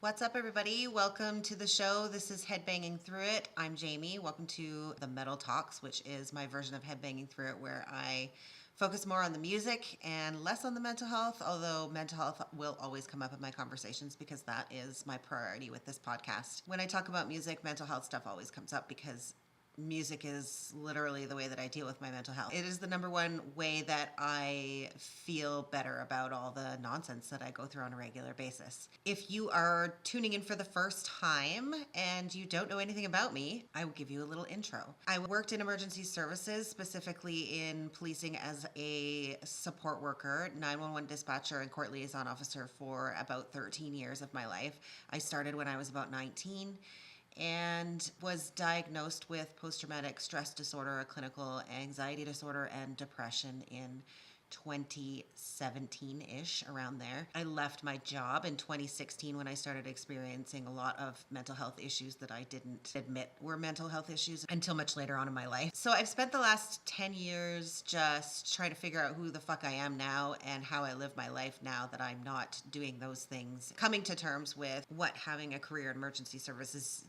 What's up, everybody? Welcome to the show. This is Headbanging Through It. I'm Jamie. Welcome to the Metal Talks, which is my version of Headbanging Through It, where I focus more on the music and less on the mental health, although mental health will always come up in my conversations because that is my priority with this podcast. When I talk about music, mental health stuff always comes up because music is literally the way that I deal with my mental health. It is the number one way that I feel better about all the nonsense that I go through on a regular basis. If you are tuning in for the first time and you don't know anything about me, I will give you a little intro. I worked in emergency services, specifically in policing as a support worker, 911 dispatcher, and court liaison officer for about 13 years of my life. I started when I was about 19 and was diagnosed with post-traumatic stress disorder, a clinical anxiety disorder, and depression in 2017-ish, around there. I left my job in 2016 when I started experiencing a lot of mental health issues that I didn't admit were mental health issues until much later on in my life. So I've spent the last 10 years just trying to figure out who the fuck I am now and how I live my life now that I'm not doing those things. Coming to terms with what having a career in emergency services,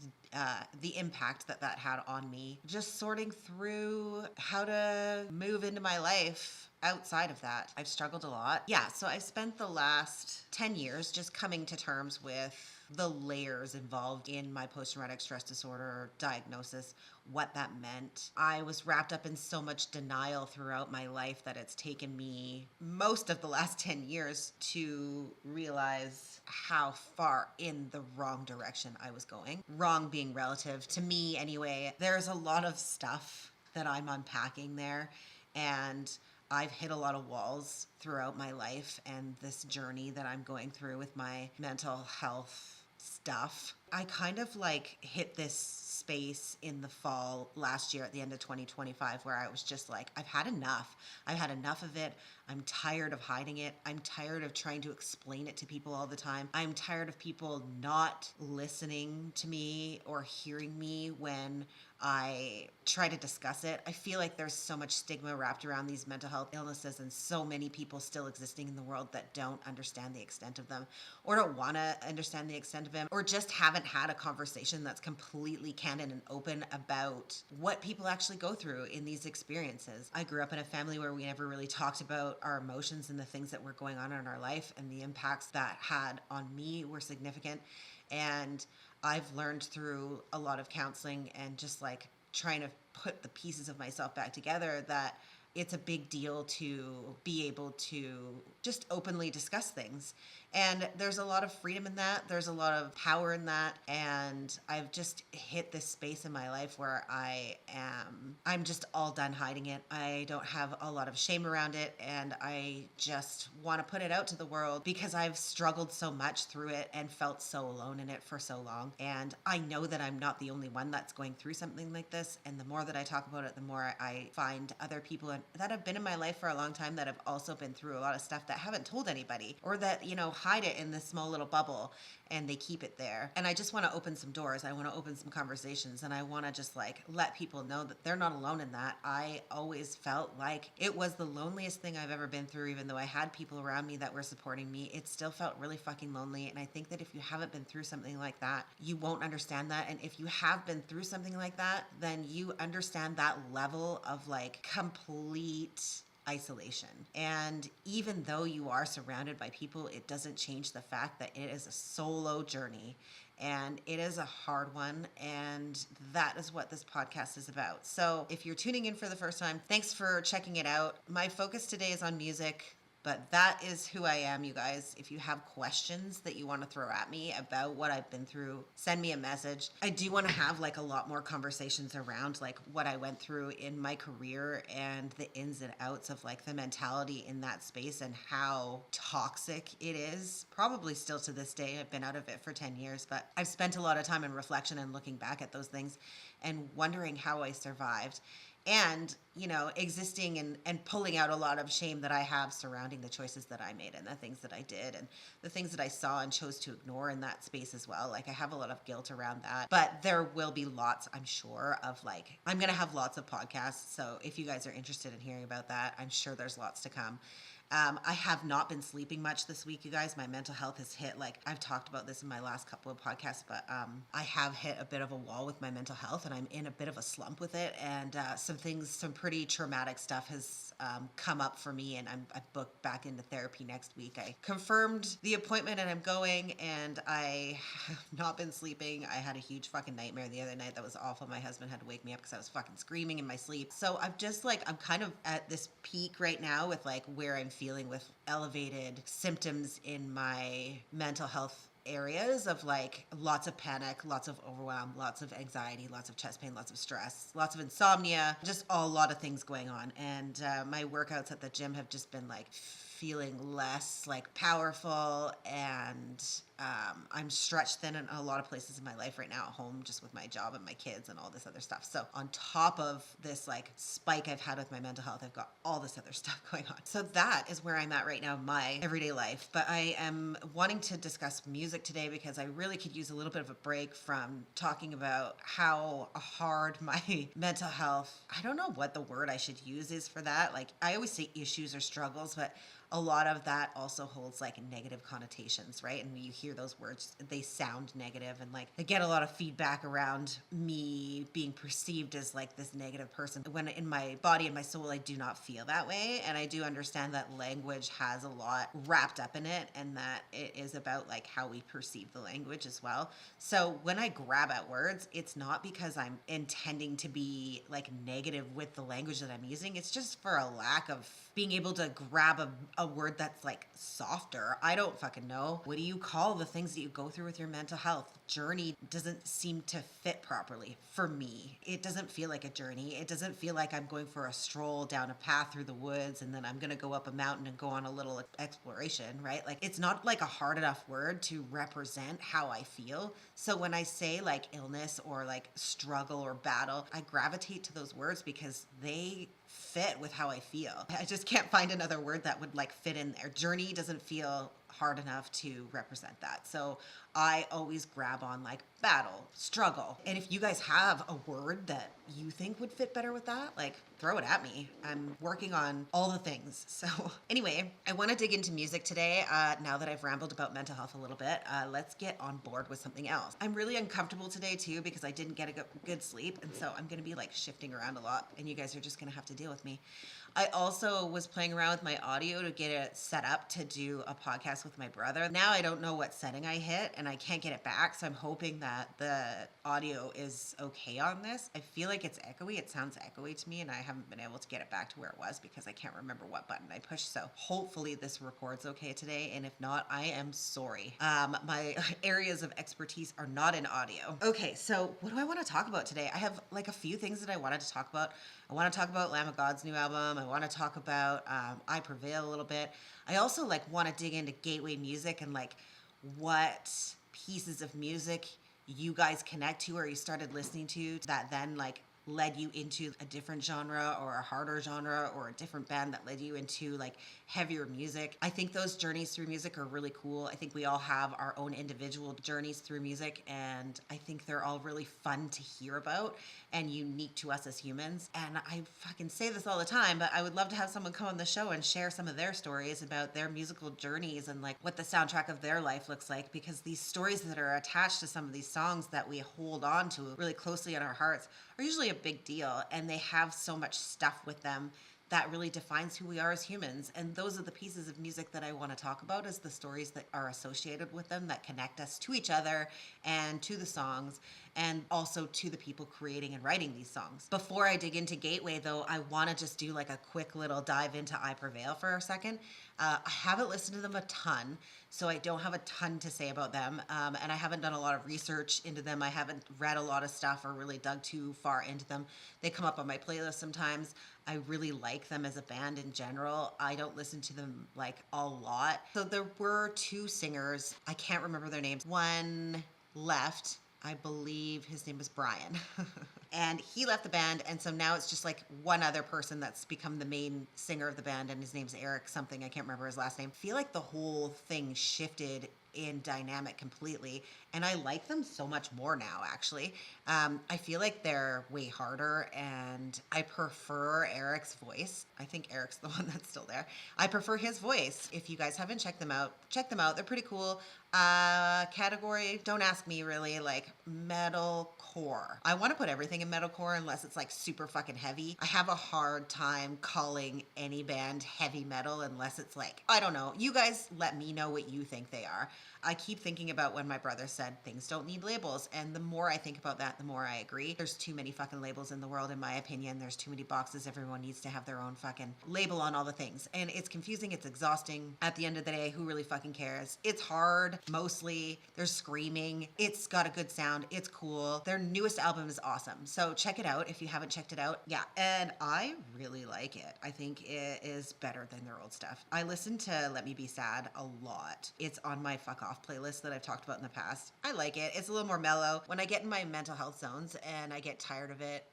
the impact that had on me. Just sorting through how to move into my life outside of that. I've struggled a lot. Yeah, so I've spent the last 10 years just coming to terms with the layers involved in my post-traumatic stress disorder diagnosis, what that meant. I was wrapped up in so much denial throughout my life that it's taken me most of the last 10 years to realize how far in the wrong direction I was going. Wrong being relative to me anyway. There's a lot of stuff that I'm unpacking there, and I've hit a lot of walls throughout my life and this journey that I'm going through with my mental health stuff. I kind of hit this space in the fall last year at the end of 2025 where I was just like, I've had enough. I've had enough of it. I'm tired of hiding it. I'm tired of trying to explain it to people all the time. I'm tired of people not listening to me or hearing me when I try to discuss it. I feel like there's so much stigma wrapped around these mental health illnesses and so many people still existing in the world that don't understand the extent of them or don't want to understand the extent of them or just haven't had a conversation that's completely candid and open about what people actually go through in these experiences. I grew up in a family where we never really talked about our emotions and the things that were going on in our life, and the impacts that had on me were significant. And I've learned through a lot of counseling and just trying to put the pieces of myself back together that it's a big deal to be able to just openly discuss things. And there's a lot of freedom in that. There's a lot of power in that. And I've just hit this space in my life where I'm just all done hiding it. I don't have a lot of shame around it. And I just want to put it out to the world because I've struggled so much through it and felt so alone in it for so long. And I know that I'm not the only one that's going through something like this. And the more that I talk about it, the more I find other people that have been in my life for a long time that have also been through a lot of stuff that haven't told anybody, or that, hide it in this small little bubble and they keep it there. And I just want to open some doors. I want to open some conversations, and I want to just let people know that they're not alone in that. I always felt like it was the loneliest thing I've ever been through. Even though I had people around me that were supporting me, it still felt really fucking lonely. And I think that if you haven't been through something like that, you won't understand that. And if you have been through something like that, then you understand that level of complete isolation. And even though you are surrounded by people, it doesn't change the fact that it is a solo journey and it is a hard one. And that is what this podcast is about. So if you're tuning in for the first time, thanks for checking it out. My focus today is on music. But that is who I am, you guys. If you have questions that you want to throw at me about what I've been through, send me a message. I do want to have a lot more conversations around what I went through in my career and the ins and outs of the mentality in that space and how toxic it is. Probably still to this day. I've been out of it for 10 years, but I've spent a lot of time in reflection and looking back at those things and wondering how I survived. And, existing and pulling out a lot of shame that I have surrounding the choices that I made and the things that I did and the things that I saw and chose to ignore in that space as well. I have a lot of guilt around that. But there will be lots, I'm sure, of I'm going to have lots of podcasts. So if you guys are interested in hearing about that, I'm sure there's lots to come. I have not been sleeping much this week, you guys. My mental health has hit, like, I've talked about this in my last couple of podcasts, but I have hit a bit of a wall with my mental health, and I'm in a bit of a slump with it. And some pretty traumatic stuff has come up for me, and I've booked back into therapy next week. I confirmed the appointment and I'm going, and I have not been sleeping. I had a huge fucking nightmare the other night that was awful. My husband had to wake me up because I was fucking screaming in my sleep. So I'm just like, I'm kind of at this peak right now with like where I'm feeling with elevated symptoms in my mental health areas of like lots of panic, lots of overwhelm, lots of anxiety, lots of chest pain, lots of stress, lots of insomnia, just a lot of things going on. And my workouts at the gym have just been like feeling less like powerful, and I'm stretched thin in a lot of places in my life right now at home, just with my job and my kids and all this other stuff. So on top of this like spike I've had with my mental health, I've got all this other stuff going on. So that is where I'm at right now in my everyday life. But I am wanting to discuss music today because I really could use a little bit of a break from talking about how hard my mental health, I don't know what the word I should use is for that. Like, I always say issues or struggles, but a lot of that also holds like negative connotations, right? And you hear those words, they sound negative, and like I get a lot of feedback around me being perceived as like this negative person, when in my body and my soul I do not feel that way. And I do understand that language has a lot wrapped up in it, and that it is about like how we perceive the language as well. So when I grab at words, it's not because I'm intending to be like negative with the language that I'm using. It's just for a lack of being able to grab a word that's like softer. I don't fucking know. What do you call the things that you go through with your mental health? Journey doesn't seem to fit properly for me. It doesn't feel like a journey. It doesn't feel like I'm going for a stroll down a path through the woods and then I'm going to go up a mountain and go on a little exploration, right? Like, it's not like a hard enough word to represent how I feel. So when I say like illness or like struggle or battle, I gravitate to those words because they fit with how I feel. I just can't find another word that would like fit in there. Journey doesn't feel hard enough to represent that. So I always grab on like battle, struggle. And if you guys have a word that you think would fit better with that, like throw it at me. I'm working on all the things. So anyway, I want to dig into music today. Now that I've rambled about mental health a little bit, let's get on board with something else. I'm really uncomfortable today too because I didn't get a good sleep. And so I'm going to be like shifting around a lot, and you guys are just going to have to deal with me. I also was playing around with my audio to get it set up to do a podcast with my brother. Now I don't know what setting I hit and I can't get it back. So I'm hoping that the audio is okay on this. I feel like it's echoey. It sounds echoey to me, and I haven't been able to get it back to where it was because I can't remember what button I pushed. So hopefully this records okay today. And if not, I am sorry. My areas of expertise are not in audio. Okay, so what do I want to talk about today? I have like a few things that I wanted to talk about. I want to talk about Lamb of God's new album. I want to talk about I Prevail a little bit. I also like want to dig into gateway music and like what pieces of music you guys connect to or you started listening to that then like led you into a different genre or a harder genre or a different band that led you into like heavier music. I think those journeys through music are really cool. I think we all have our own individual journeys through music, and I think they're all really fun to hear about and unique to us as humans. And I fucking say this all the time, but I would love to have someone come on the show and share some of their stories about their musical journeys and like what the soundtrack of their life looks like, because these stories that are attached to some of these songs that we hold on to really closely in our hearts are usually a big deal, and they have so much stuff with them that really defines who we are as humans. And those are the pieces of music that I want to talk about, is the stories that are associated with them that connect us to each other and to the songs, and also to the people creating and writing these songs. Before I dig into Gateway though, I want to just do like a quick little dive into I Prevail for a second. I haven't listened to them a ton, so I don't have a ton to say about them, and I haven't done a lot of research into them. I haven't read a lot of stuff or really dug too far into them. They come up on my playlist sometimes. I really like them as a band in general. I don't listen to them like a lot. So there were two singers. I can't remember their names. One left. I believe his name was Brian. And he left the band, and so now it's just like one other person that's become the main singer of the band, and his name's Eric something. I can't remember his last name. I feel like the whole thing shifted in dynamic completely. And I like them so much more now, actually. I feel like they're way harder, and I prefer Eric's voice. I think Eric's the one that's still there. I prefer his voice. If you guys haven't checked them out, check them out. They're pretty cool. Category, don't ask me really, like metalcore. I want to put everything in metalcore unless it's like super fucking heavy. I have a hard time calling any band heavy metal unless it's like, I don't know. You guys let me know what you think they are. I keep thinking about when my brother said things don't need labels, and the more I think about that, the more I agree. There's too many fucking labels in the world, in my opinion. There's too many boxes. Everyone needs to have their own fucking label on all the things, and it's confusing. It's exhausting. At the end of the day, who really fucking cares? It's hard, mostly. There's screaming. It's got a good sound. It's cool. Their newest album is awesome, so check it out if you haven't checked it out. Yeah, and I really like it. I think it is better than their old stuff. I listen to Let Me Be Sad a lot. It's on my fuck off playlist that I've talked about in the past. I like it. It's a little more mellow. When I get in my mental health zones and I get tired of it,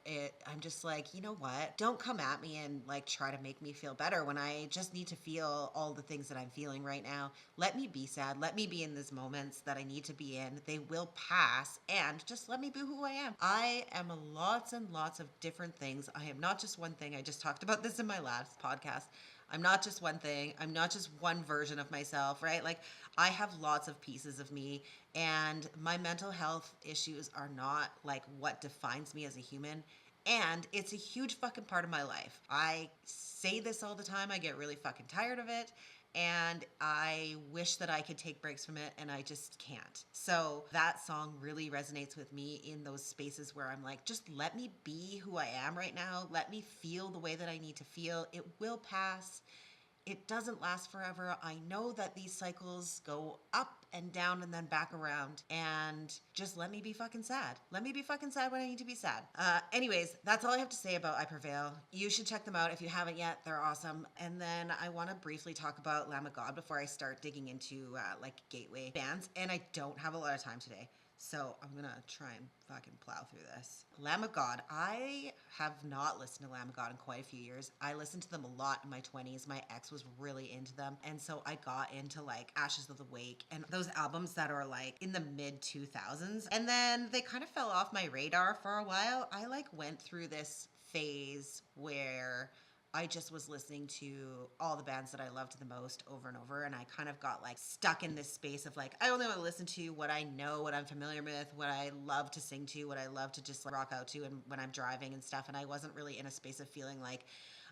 I'm just like, you know what? Don't come at me and like try to make me feel better when I just need to feel all the things that I'm feeling right now. Let me be sad. Let me be in these moments that I need to be in. They will pass, and just let me be who I am. I am lots and lots of different things. I am not just one thing. I just talked about this in my last podcast. I'm not just one thing. I'm not just one version of myself, right? Like, I have lots of pieces of me, and my mental health issues are not like what defines me as a human. And it's a huge fucking part of my life. I say this all the time. I get really fucking tired of it. And I wish that I could take breaks from it, and I just can't. So that song really resonates with me in those spaces where I'm like, just let me be who I am right now. Let me feel the way that I need to feel. It will pass. It doesn't last forever. I know that these cycles go up and down and then back around, and just let me be fucking sad. Let me be fucking sad when I need to be sad. Anyways, that's all I have to say about I Prevail. You should check them out if you haven't yet. They're awesome. And then I want to briefly talk about Lamb of God before I start digging into like gateway bands. And I don't have a lot of time today, so I'm gonna try and fucking plow through this. Lamb of God. I have not listened to Lamb of God in quite a few years. I listened to them a lot in my 20s. My ex was really into them, and so I got into like Ashes of the Wake and those albums that are like in the mid 2000s. And then they kind of fell off my radar for a while. I like went through this phase where I just was listening to all the bands that I loved the most over and over, and I kind of got like stuck in this space of like, I only want to listen to what I know, what I'm familiar with, what I love to sing to, what I love to just like rock out to, and when I'm driving and stuff. And I wasn't really in a space of feeling like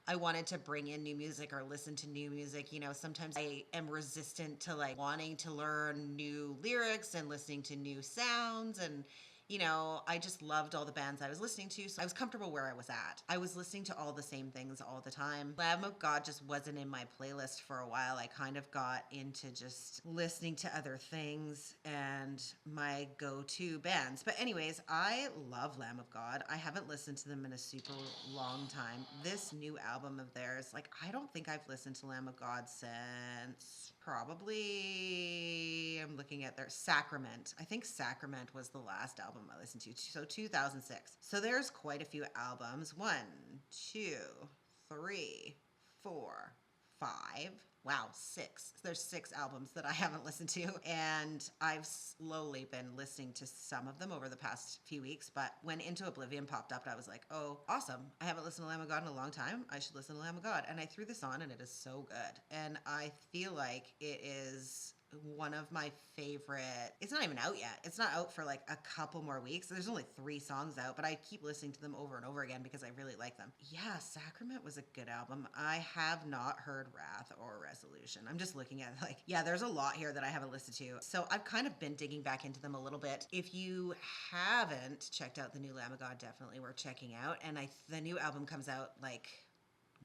I wanted to bring in new music or listen to new music. You know, sometimes I am resistant to like wanting to learn new lyrics and listening to new sounds, and you know, I just loved all the bands I was listening to, so I was comfortable where I was at. I was listening to all the same things all the time. Lamb of God just wasn't in my playlist for a while. I kind of got into just listening to other things and my go-to bands. But anyways, I love Lamb of God. I haven't listened to them in a super long time. This new album of theirs, like, I don't think I've listened to Lamb of God since probably, I'm looking at their Sacrament. I think Sacrament was the last album I listened to. So 2006. So there's quite a few albums. 1, 2, 3, 4, 5. Wow, 6. There's 6 albums that I haven't listened to, and I've slowly been listening to some of them over the past few weeks. But when Into Oblivion popped up, I was like, oh, awesome. I haven't listened to Lamb of God in a long time. I should listen to Lamb of God. And I threw this on, and it is so good. And I feel like it is one of my favorite. It's not even out yet. It's not out for like a couple more weeks. There's only 3 songs out, but I keep listening to them over and over again because I really like them. Yeah, Sacrament was a good album. I have not heard Wrath or Resolution. I'm just looking at like, yeah, there's a lot here that I haven't listened to. So I've kind of been digging back into them a little bit. If you haven't checked out the new Lamb of God, definitely worth checking out. And the new album comes out like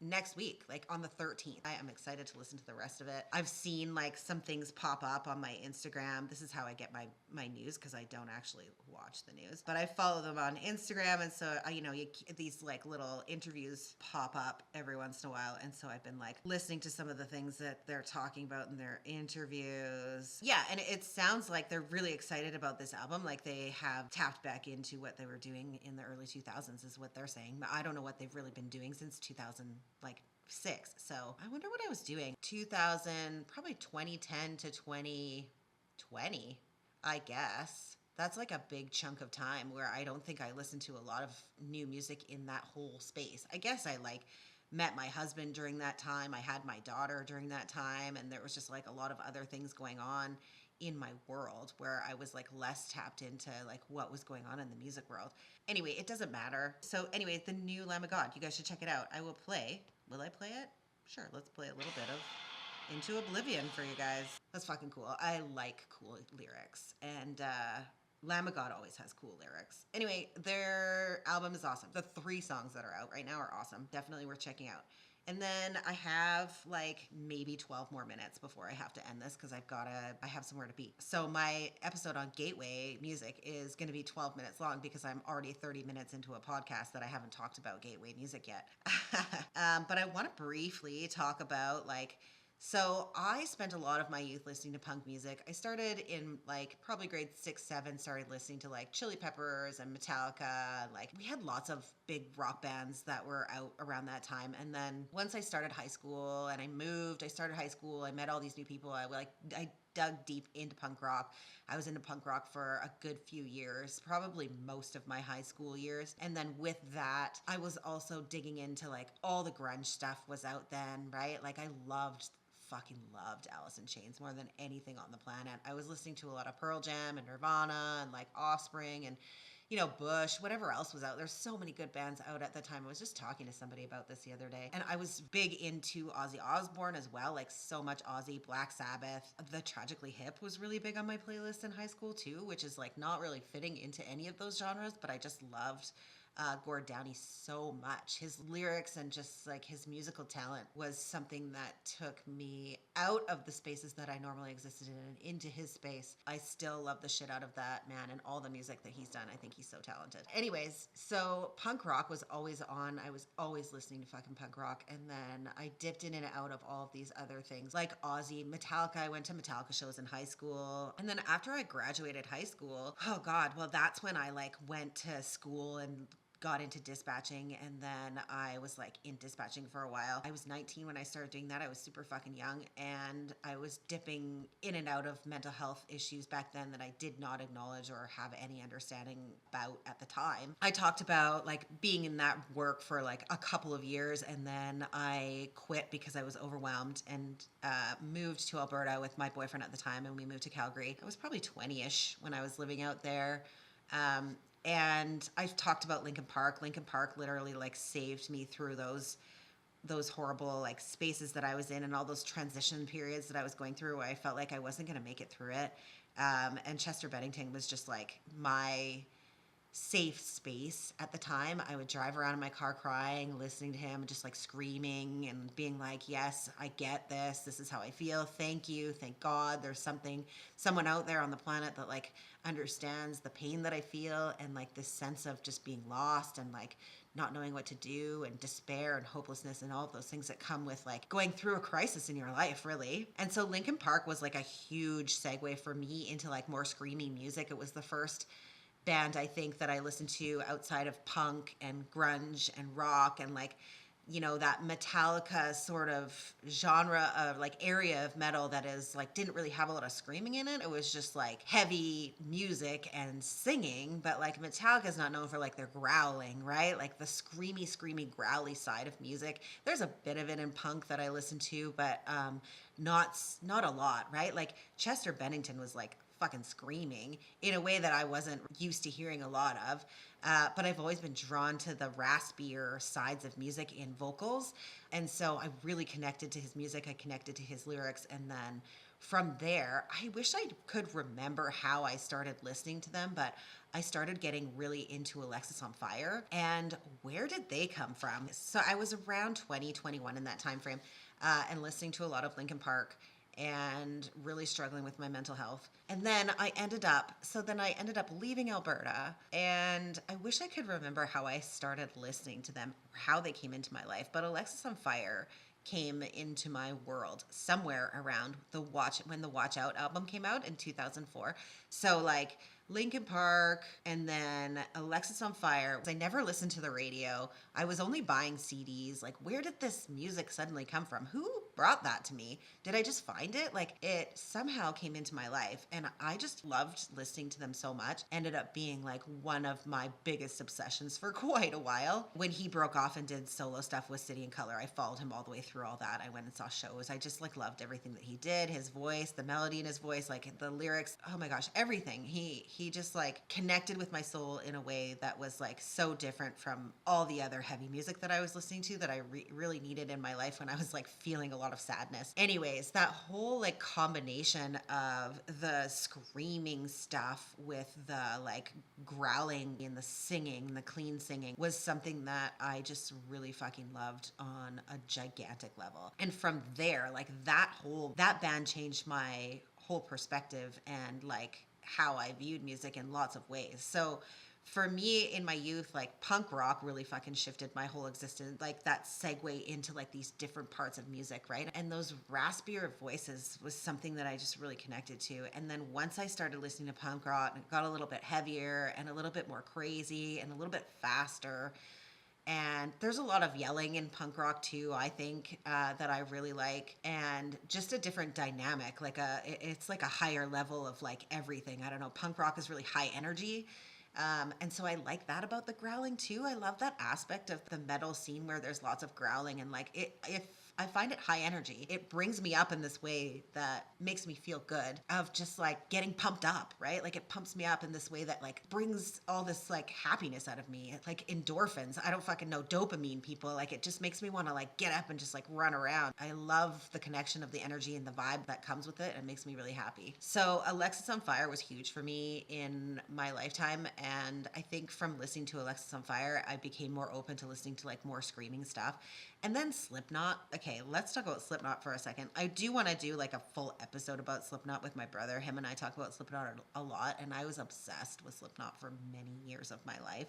next week, like on the 13th. I am excited to listen to the rest of it. I've seen like some things pop up on my Instagram. This is how I get my news, because I don't actually watch the news, but I follow them on Instagram, and so these like little interviews pop up every once in a while, and so I've been like listening to some of the things that they're talking about in their interviews. Yeah, and it sounds like they're really excited about this album. Like they have tapped back into what they were doing in the early 2000s is what they're saying. But I don't know what they've really been doing since 2006. So I wonder what I was doing. 2000, probably 2010 to 2012. 20, I guess. That's like a big chunk of time where I don't think I listened to a lot of new music in that whole space. I guess I like met my husband during that time. I had my daughter during that time, and there was just like a lot of other things going on in my world where I was like less tapped into like what was going on in the music world. Anyway, it doesn't matter. So anyway, the new Lamb of God, you guys should check it out. I will play. Will I play it? Sure, let's play a little bit of Into Oblivion for you guys. That's fucking cool. I like cool lyrics. And Lamb of God always has cool lyrics. Anyway, their album is awesome. The 3 songs that are out right now are awesome. Definitely worth checking out. And then I have like maybe 12 more minutes before I have to end this because I have somewhere to be. So my episode on Gateway music is going to be 12 minutes long because I'm already 30 minutes into a podcast that I haven't talked about Gateway music yet. But I want to briefly talk about so I spent a lot of my youth listening to punk music. I started in like probably grade 6, 7, started listening to like Chili Peppers and Metallica. Like we had lots of big rock bands that were out around that time. And then once I started high school and I started high school, I met all these new people. I dug deep into punk rock. I was into punk rock for a good few years, probably most of my high school years. And then with that, I was also digging into like all the grunge stuff was out then, right? Like I fucking loved Alice in Chains more than anything on the planet. I was listening to a lot of Pearl Jam and Nirvana and like Offspring and Bush, whatever else was out. There's so many good bands out at the time. I was just talking to somebody about this the other day. And I was big into Ozzy Osbourne as well, like so much Ozzy, Black Sabbath. The Tragically Hip was really big on my playlist in high school too, which is like not really fitting into any of those genres, but I just loved Gord Downie so much. His lyrics and just like his musical talent was something that took me out of the spaces that I normally existed in and into his space. I still love the shit out of that man and all the music that he's done. I think he's so talented. Anyways, so punk rock was always on. I was always listening to fucking punk rock. And then I dipped in and out of all of these other things like Ozzy, Metallica. I went to Metallica shows in high school. And then after I graduated high school, oh God, well, that's when I like went to school and got into dispatching, and then I was like in dispatching for a while. I was 19 when I started doing that. I was super fucking young, and I was dipping in and out of mental health issues back then that I did not acknowledge or have any understanding about at the time. I talked about like being in that work for like a couple of years, and then I quit because I was overwhelmed and moved to Alberta with my boyfriend at the time, and we moved to Calgary. I was probably 20-ish when I was living out there. And I've talked about Linkin Park. Linkin Park literally like saved me through those horrible like spaces that I was in and all those transition periods that I was going through where I felt like I wasn't going to make it through it. And Chester Bennington was just like my safe space at the time. I would drive around in my car crying, listening to him, just like screaming and being like, yes, I get this. This is how I feel. Thank you. Thank God there's someone out there on the planet that like understands the pain that I feel and like this sense of just being lost and like not knowing what to do and despair and hopelessness and all of those things that come with like going through a crisis in your life, really. And so Linkin Park was like a huge segue for me into like more screaming music. It was the first band I think that I listened to outside of punk and grunge and rock and like that Metallica sort of genre of like area of metal that is like didn't really have a lot of screaming in it. It was just like heavy music and singing, but like Metallica's not known for like their growling, right? Like the screamy growly side of music. There's a bit of it in punk that I listen to, but not a lot, right? Like Chester Bennington was like fucking screaming in a way that I wasn't used to hearing a lot of. But I've always been drawn to the raspier sides of music in vocals. And so I really connected to his music. I connected to his lyrics. And then from there, I wish I could remember how I started listening to them, but I started getting really into Alexisonfire. And where did they come from? So I was around 20, 21 in that time frame, and listening to a lot of Linkin Park and really struggling with my mental health. And then I ended up leaving Alberta, and I wish I could remember how I started listening to them, how they came into my life. But Alexisonfire came into my world somewhere around when the Watch Out album came out in 2004. So like Linkin Park, and then Alexisonfire. I never listened to the radio. I was only buying CDs. Like, where did this music suddenly come from? Who brought that to me? Did I just find it? Like, it somehow came into my life, and I just loved listening to them so much. Ended up being like one of my biggest obsessions for quite a while. When he broke off and did solo stuff with City and Color, I followed him all the way through all that. I went and saw shows. I just like loved everything that he did. His voice, the melody in his voice, like the lyrics. Oh my gosh, everything. He just like connected with my soul in a way that was like so different from all the other heavy music that I was listening to that I really needed in my life when I was like feeling a lot of sadness. Anyways, that whole like combination of the screaming stuff with the like growling and the singing, the clean singing was something that I just really fucking loved on a gigantic level. And from there, like that band changed my whole perspective and like how I viewed music in lots of ways. So for me in my youth, like punk rock really fucking shifted my whole existence, like that segue into like these different parts of music, right? And those raspier voices was something that I just really connected to. And then once I started listening to punk rock, it got a little bit heavier and a little bit more crazy and a little bit faster. And there's a lot of yelling in punk rock too, I think, that I really like, and just a different dynamic. It's like a higher level of like everything. I don't know. Punk rock is really high energy. And so I like that about the growling too. I love that aspect of the metal scene where there's lots of growling and like if I find it high energy. It brings me up in this way that makes me feel good of just like getting pumped up, right? Like it pumps me up in this way that like brings all this like happiness out of me, like endorphins. I don't fucking know, dopamine, people. Like it just makes me want to like get up and just like run around. I love the connection of the energy and the vibe that comes with it. It makes me really happy. So Alexisonfire was huge for me in my lifetime. And I think from listening to Alexisonfire, I became more open to listening to like more screaming stuff. And then Slipknot. Okay, let's talk about Slipknot for a second. I do want to do like a full episode about Slipknot with my brother. Him and I talk about Slipknot a lot, and I was obsessed with Slipknot for many years of my life.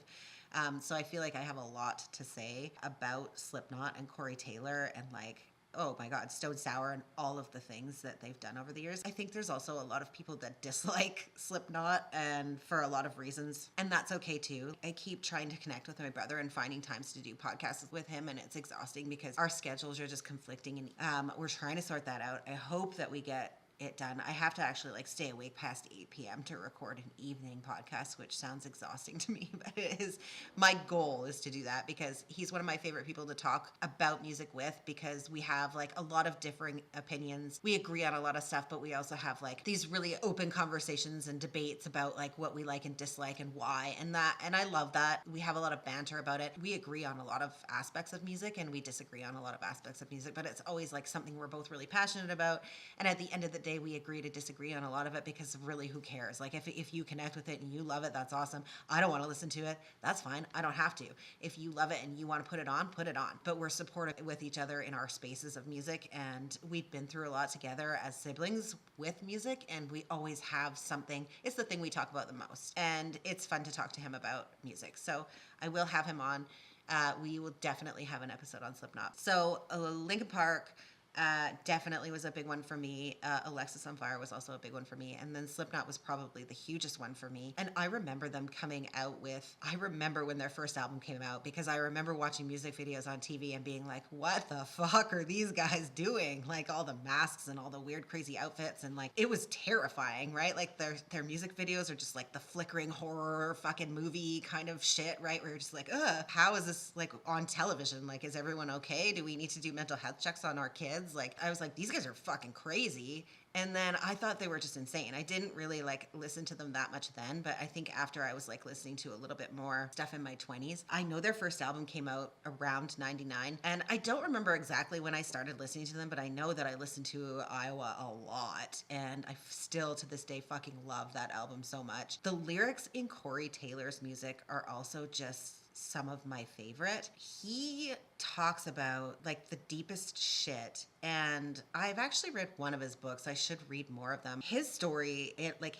So I feel like I have a lot to say about Slipknot and Corey Taylor and like, oh my God, Stone Sour and all of the things that they've done over the years. I think there's also a lot of people that dislike Slipknot and for a lot of reasons, and that's okay too. I keep trying to connect with my brother and finding times to do podcasts with him, and it's exhausting because our schedules are just conflicting, and we're trying to sort that out. I hope that we get it done. I have to actually like stay awake past 8 p.m. to record an evening podcast, which sounds exhausting to me, but it is my goal is to do that because he's one of my favorite people to talk about music with because we have like a lot of differing opinions. We agree on a lot of stuff, but we also have like these really open conversations and debates about like what we like and dislike and why and I love that. We have a lot of banter about it. We agree on a lot of aspects of music and we disagree on a lot of aspects of music, but it's always like something we're both really passionate about. And at the end of the day, we agree to disagree on a lot of it because really who cares? Like if you connect with it and you love it, that's awesome. I don't want to listen to it. That's fine. I don't have to. If you love it and you want to put it on, put it on. But we're supportive with each other in our spaces of music, and we've been through a lot together as siblings with music, and we always have something. It's the thing we talk about the most, and it's fun to talk to him about music. So I will have him on. We will definitely have an episode on Slipknot. So Linkin Park, definitely was a big one for me. Alexisonfire was also a big one for me. And then Slipknot was probably the hugest one for me. And I remember them coming out I remember when their first album came out because I remember watching music videos on TV and being like, what the fuck are these guys doing? Like all the masks and all the weird crazy outfits. And like, it was terrifying, right? Like their music videos are just like the flickering horror fucking movie kind of shit, right? Where you're just like, how is this like on television? Like, is everyone okay? Do we need to do mental health checks on our kids? Like I was like, these guys are fucking crazy. And then I thought they were just insane. I didn't really like listen to them that much then, but I think after I was like listening to a little bit more stuff in my 20s, I know their first album came out around 99. And I don't remember exactly when I started listening to them, but I know that I listened to Iowa a lot. And I still to this day fucking love that album so much. The lyrics in Corey Taylor's music are also just some of my favorite. He talks about like the deepest shit, and I've actually read one of his books. I should read more of them. His story,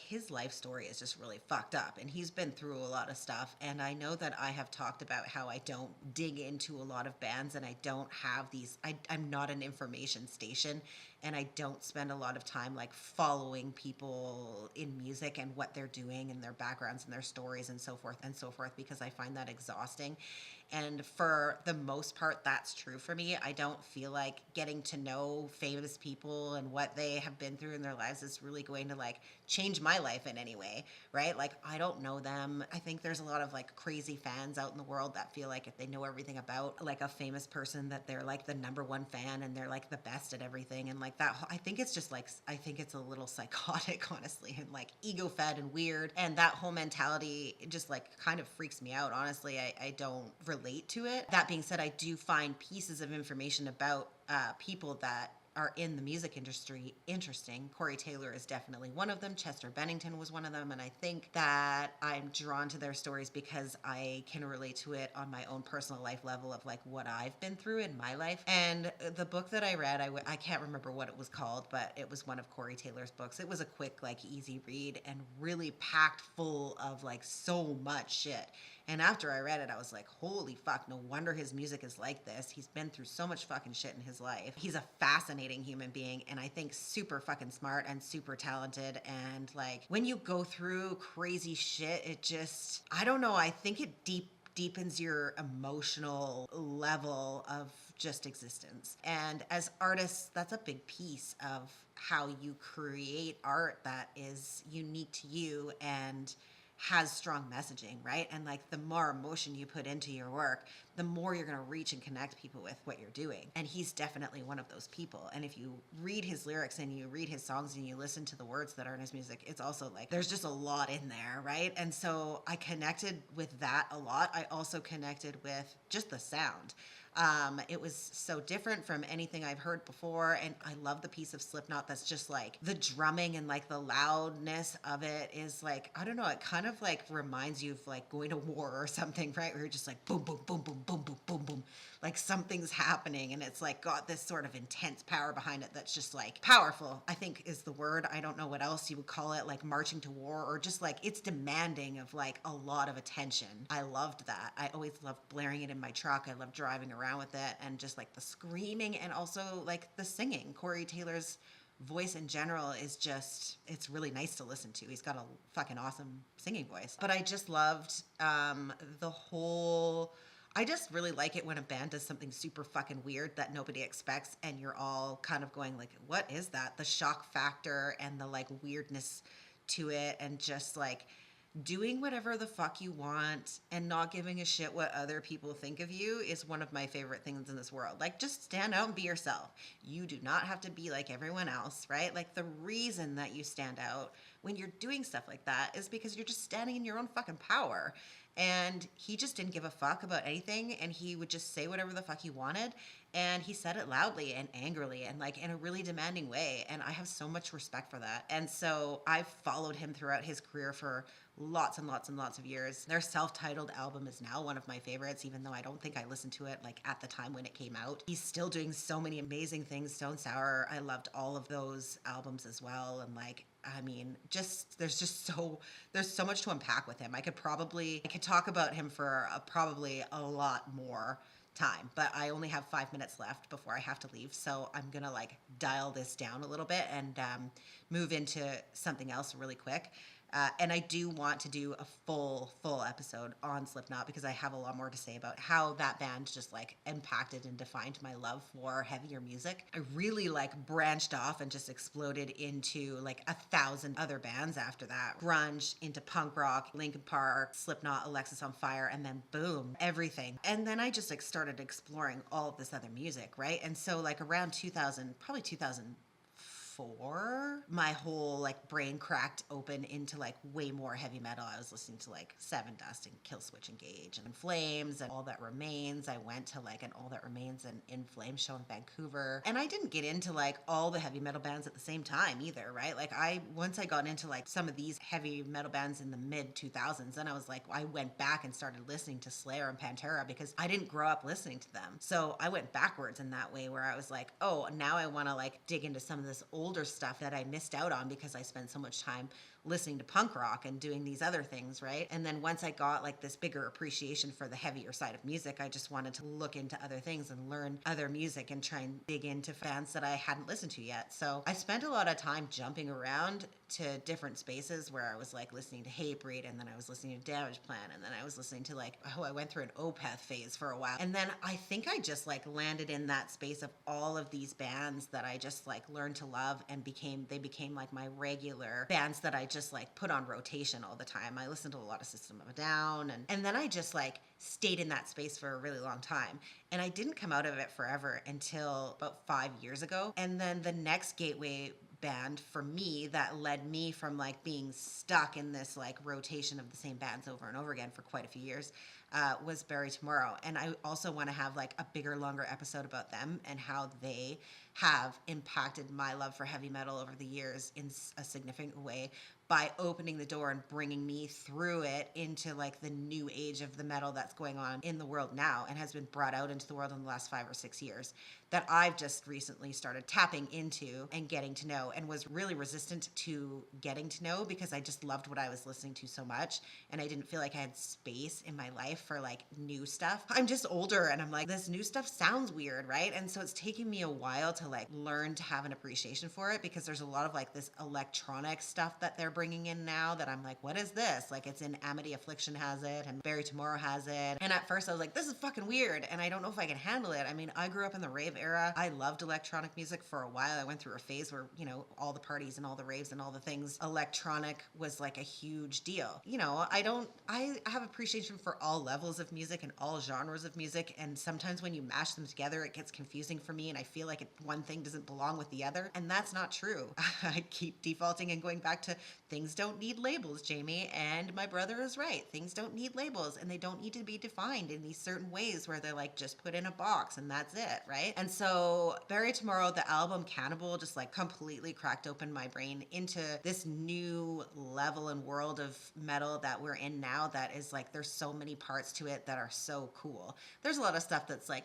his life story is just really fucked up, and he's been through a lot of stuff. And I know that I have talked about how I don't dig into a lot of bands, and I don't have these. I'm not an information station. and I don't spend a lot of time like following people in music and what they're doing and their backgrounds and their stories and so forth and so forth, because I find that exhausting. And for the most part, that's true for me. I don't feel like getting to know famous people and what they have been through in their lives is really going to like change my life in any way, right? Like, I don't know them. I think there's a lot of like crazy fans out in the world that feel like if they know everything about like a famous person, that they're like the number one fan and they're like the best at everything. And like that, I think it's just like, I think it's a little psychotic, honestly, and like ego fed and weird. And that whole mentality just like kind of freaks me out. Honestly, I don't relate to it. That being said, I do find pieces of information about people that are in the music industry interesting. Corey Taylor is definitely one of them. Chester Bennington was one of them. And I think that I'm drawn to their stories because I can relate to it on my own personal life level of like what I've been through in my life. And the book that I read, I can't remember what it was called, but it was one of Corey Taylor's books. It was a quick, like easy read and really packed full of like so much shit. And after I read it, I was like, holy fuck, no wonder his music is like this. He's been through so much fucking shit in his life. He's a fascinating human being, and I think super fucking smart and super talented. And like, when you go through crazy shit, it just, I don't know, I think it deepens your emotional level of just existence. And as artists, that's a big piece of how you create art that is unique to you and has strong messaging, right? And like the more emotion you put into your work, the more you're going to reach and connect people with what you're doing. And he's definitely one of those people. And if you read his lyrics and you read his songs and you listen to the words that are in his music, it's also like there's just a lot in there, right? And so I connected with that a lot. I also connected with just the sound. It was so different from anything I've heard before. And I love the piece of Slipknot that's just like the drumming and like the loudness of it is like, I don't know, it kind of like reminds you of like going to war or something, right? Where you're just like boom, boom, boom, boom, boom, boom, boom, boom. Like something's happening and it's like got this sort of intense power behind it that's just like powerful, I think is the word. I don't know what else you would call it, like marching to war, or just like it's demanding of like a lot of attention. I loved that. I always loved blaring it in my truck. I loved driving around with it and just like the screaming and also like the singing. Corey Taylor's voice in general is just, it's really nice to listen to. He's got a fucking awesome singing voice. But I just loved the whole, I just really like it when a band does something super fucking weird that nobody expects and you're all kind of going like, what is that? The shock factor and the like weirdness to it, and just like doing whatever the fuck you want and not giving a shit what other people think of you is one of my favorite things in this world. Like, just stand out and be yourself. You do not have to be like everyone else, right? Like, the reason that you stand out when you're doing stuff like that is because you're just standing in your own fucking power. And he just didn't give a fuck about anything, and he would just say whatever the fuck he wanted, and he said it loudly and angrily and like in a really demanding way, and I have so much respect for that. And so I've followed him throughout his career for lots and lots and lots of years. Their self-titled album is now one of my favorites, even though I don't think I listened to it like at the time when it came out. He's still doing so many amazing things. Stone Sour, I loved all of those albums as well. And like, I mean, just there's so much to unpack with him. I could talk about him for probably a lot more time, but I only have 5 minutes left before I have to leave, so I'm gonna like dial this down a little bit and move into something else really quick. And I do want to do a full episode on Slipknot because I have a lot more to say about how that band just like impacted and defined my love for heavier music. I really like branched off and just exploded into like 1,000 other bands after that. Grunge, into punk rock, Linkin Park, Slipknot, Alexisonfire, and then boom, everything. And then I just like started exploring all of this other music, right? And so like around 2000, probably 2004, my whole like brain cracked open into like way more heavy metal. I was listening to like Seven Dust and Killswitch Engage and Flames and All That Remains. I went to like an All That Remains and In Flames show in Vancouver, and I didn't get into like all the heavy metal bands at the same time either, right? Like once I got into like some of these heavy metal bands in the mid 2000s, then I was like, I went back and started listening to Slayer and Pantera because I didn't grow up listening to them. So I went backwards in that way, where I was like, oh, now I want to like dig into some of this older stuff that I missed out on because I spent so much time listening to punk rock and doing these other things, right? And then once I got like this bigger appreciation for the heavier side of music, I just wanted to look into other things and learn other music and try and dig into bands that I hadn't listened to yet. So I spent a lot of time jumping around to different spaces where I was like listening to Hatebreed, and then I was listening to Damage Plan, and then I was listening to like, I went through an Opeth phase for a while. And then I think I just like landed in that space of all of these bands that I just like learned to love, and they became like my regular bands that I just like put on rotation all the time. I listened to a lot of System of a Down, and then I just like stayed in that space for a really long time. And I didn't come out of it forever until about 5 years ago. And then the next gateway band for me that led me from like being stuck in this like rotation of the same bands over and over again for quite a few years was Bury Tomorrow. And I also want to have like a bigger, longer episode about them and how they have impacted my love for heavy metal over the years in a significant way by opening the door and bringing me through it into like the new age of the metal that's going on in the world now and has been brought out into the world in the last 5 or 6 years that I've just recently started tapping into and getting to know, and was really resistant to getting to know because I just loved what I was listening to so much, and I didn't feel like I had space in my life for like new stuff. I'm just older and I'm like, this new stuff sounds weird, right? And so it's taking me a while to like learn to have an appreciation for it, because there's a lot of like this electronic stuff that they're bringing in now that I'm like, what is this? Like, it's in Amity Affliction has it, and Bury Tomorrow has it. And at first I was like, this is fucking weird, and I don't know if I can handle it. I mean, I grew up in the rave era. I loved electronic music for a while. I went through a phase where, you know, all the parties and all the raves and all the things, electronic was like a huge deal. You know, I have appreciation for all levels of music and all genres of music, and sometimes when you mash them together, it gets confusing for me, and I feel like one thing doesn't belong with the other, and that's not true. I keep defaulting and going back to things don't need labels, Jamie, and my brother is right. Things don't need labels, and they don't need to be defined in these certain ways where they're like just put in a box and that's it, right? And so Bury Tomorrow, the album Cannibal, just like completely cracked open my brain into this new level and world of metal that we're in now that is like, there's so many parts to it that are so cool. There's a lot of stuff that's like,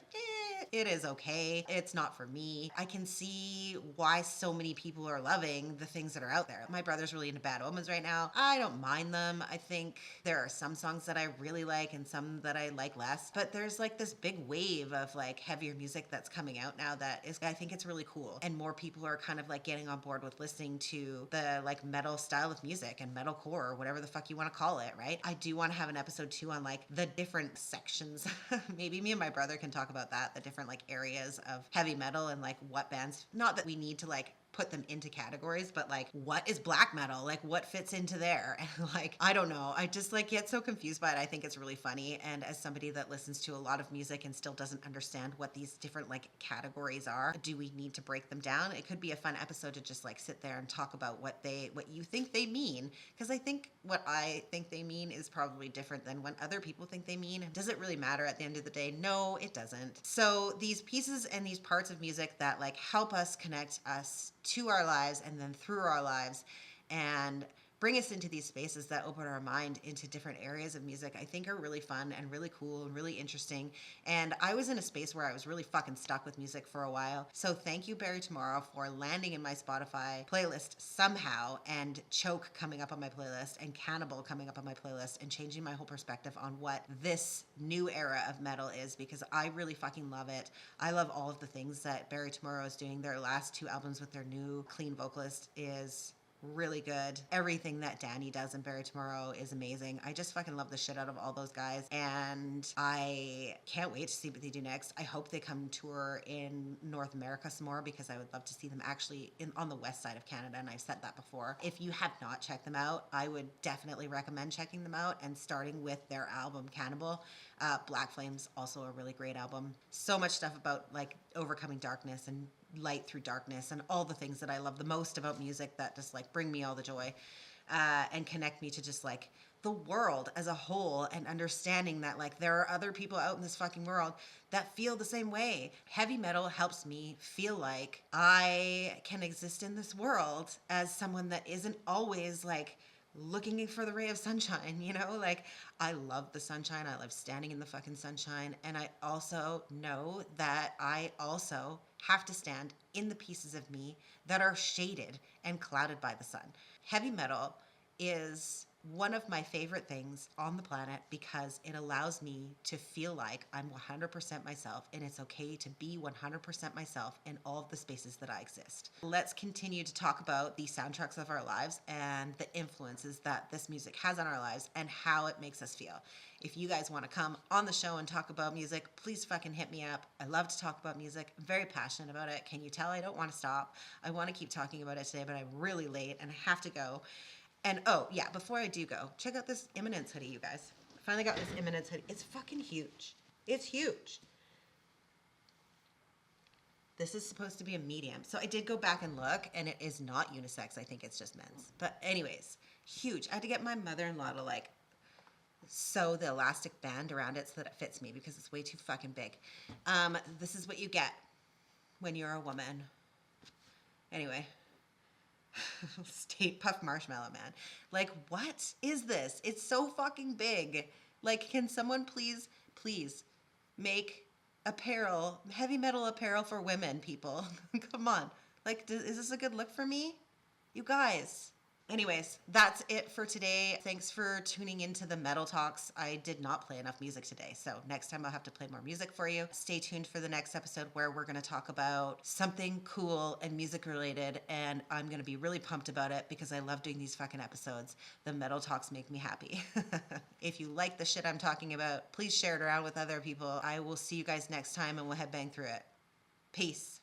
it is okay. It's not for me. I can see why so many people are loving the things that are out there. My brother's really into Bad Omens right now. I don't mind them. I think there are some songs that I really like and some that I like less, but there's like this big wave of like heavier music that's coming out now that is, I think it's really cool. And more people are kind of like getting on board with listening to the like metal style of music and metalcore or whatever the fuck you want to call it, right? I do want to have an episode too on like the different sections. Maybe me and my brother can talk about that, the different like areas of heavy metal and like what bands, not that we need to like put them into categories, but like, what is black metal? Like, what fits into there? And like, I don't know. I just like get so confused by it. I think it's really funny. And as somebody that listens to a lot of music and still doesn't understand what these different like categories are, do we need to break them down? It could be a fun episode to just like sit there and talk about what you think they mean. Because I think what I think they mean is probably different than what other people think they mean. Does it really matter at the end of the day? No, it doesn't. So these pieces and these parts of music that like help us connect us to our lives and then through our lives and bring us into these spaces that open our mind into different areas of music, I think are really fun and really cool and really interesting. And I was in a space where I was really fucking stuck with music for a while. So thank you, Bury Tomorrow, for landing in my Spotify playlist somehow, and Choke coming up on my playlist, and Cannibal coming up on my playlist, and changing my whole perspective on what this new era of metal is, because I really fucking love it. I love all of the things that Bury Tomorrow is doing. Their last 2 albums with their new clean vocalist is really good. Everything that Danny does in Bury Tomorrow is amazing. I just fucking love the shit out of all those guys, and I can't wait to see what they do next. I hope they come tour in North America some more, because I would love to see them actually on the west side of Canada, and I've said that before. If you have not checked them out, I would definitely recommend checking them out and starting with their album Cannibal. Black Flame's also a really great album. So much stuff about like overcoming darkness and light through darkness and all the things that I love the most about music that just like bring me all the joy and connect me to just like the world as a whole, and understanding that like there are other people out in this fucking world that feel the same way. Heavy metal helps me feel like I can exist in this world as someone that isn't always like looking for the ray of sunshine, you know? Like, I love the sunshine. I love standing in the fucking sunshine. And I also know that I also have to stand in the pieces of me that are shaded and clouded by the sun. Heavy metal is one of my favorite things on the planet because it allows me to feel like I'm 100% myself, and it's okay to be 100% myself in all of the spaces that I exist. Let's continue to talk about the soundtracks of our lives and the influences that this music has on our lives and how it makes us feel. If you guys want to come on the show and talk about music, please fucking hit me up. I love to talk about music. I'm very passionate about it. Can you tell I don't want to stop? I want to keep talking about it today, but I'm really late and I have to go. And oh, yeah, before I do go, check out this Imminence hoodie, you guys. I finally got this Imminence hoodie. It's fucking huge. It's huge. This is supposed to be a medium. So I did go back and look, and it is not unisex. I think it's just men's. But anyways, huge. I had to get my mother-in-law to like sew the elastic band around it so that it fits me because it's way too fucking big. This is what you get when you're a woman. Anyway. State Puff Marshmallow Man. Like, what is this? It's so fucking big. Like, can someone please make apparel, heavy metal apparel for women, people? Come on. Like, is this a good look for me? You guys. Anyways, that's it for today. Thanks for tuning into the Metal Talks. I did not play enough music today, so next time I'll have to play more music for you. Stay tuned for the next episode where we're going to talk about something cool and music related, and I'm going to be really pumped about it because I love doing these fucking episodes. The Metal Talks make me happy. If you like the shit I'm talking about, please share it around with other people. I will see you guys next time, and we'll headbang through it. Peace.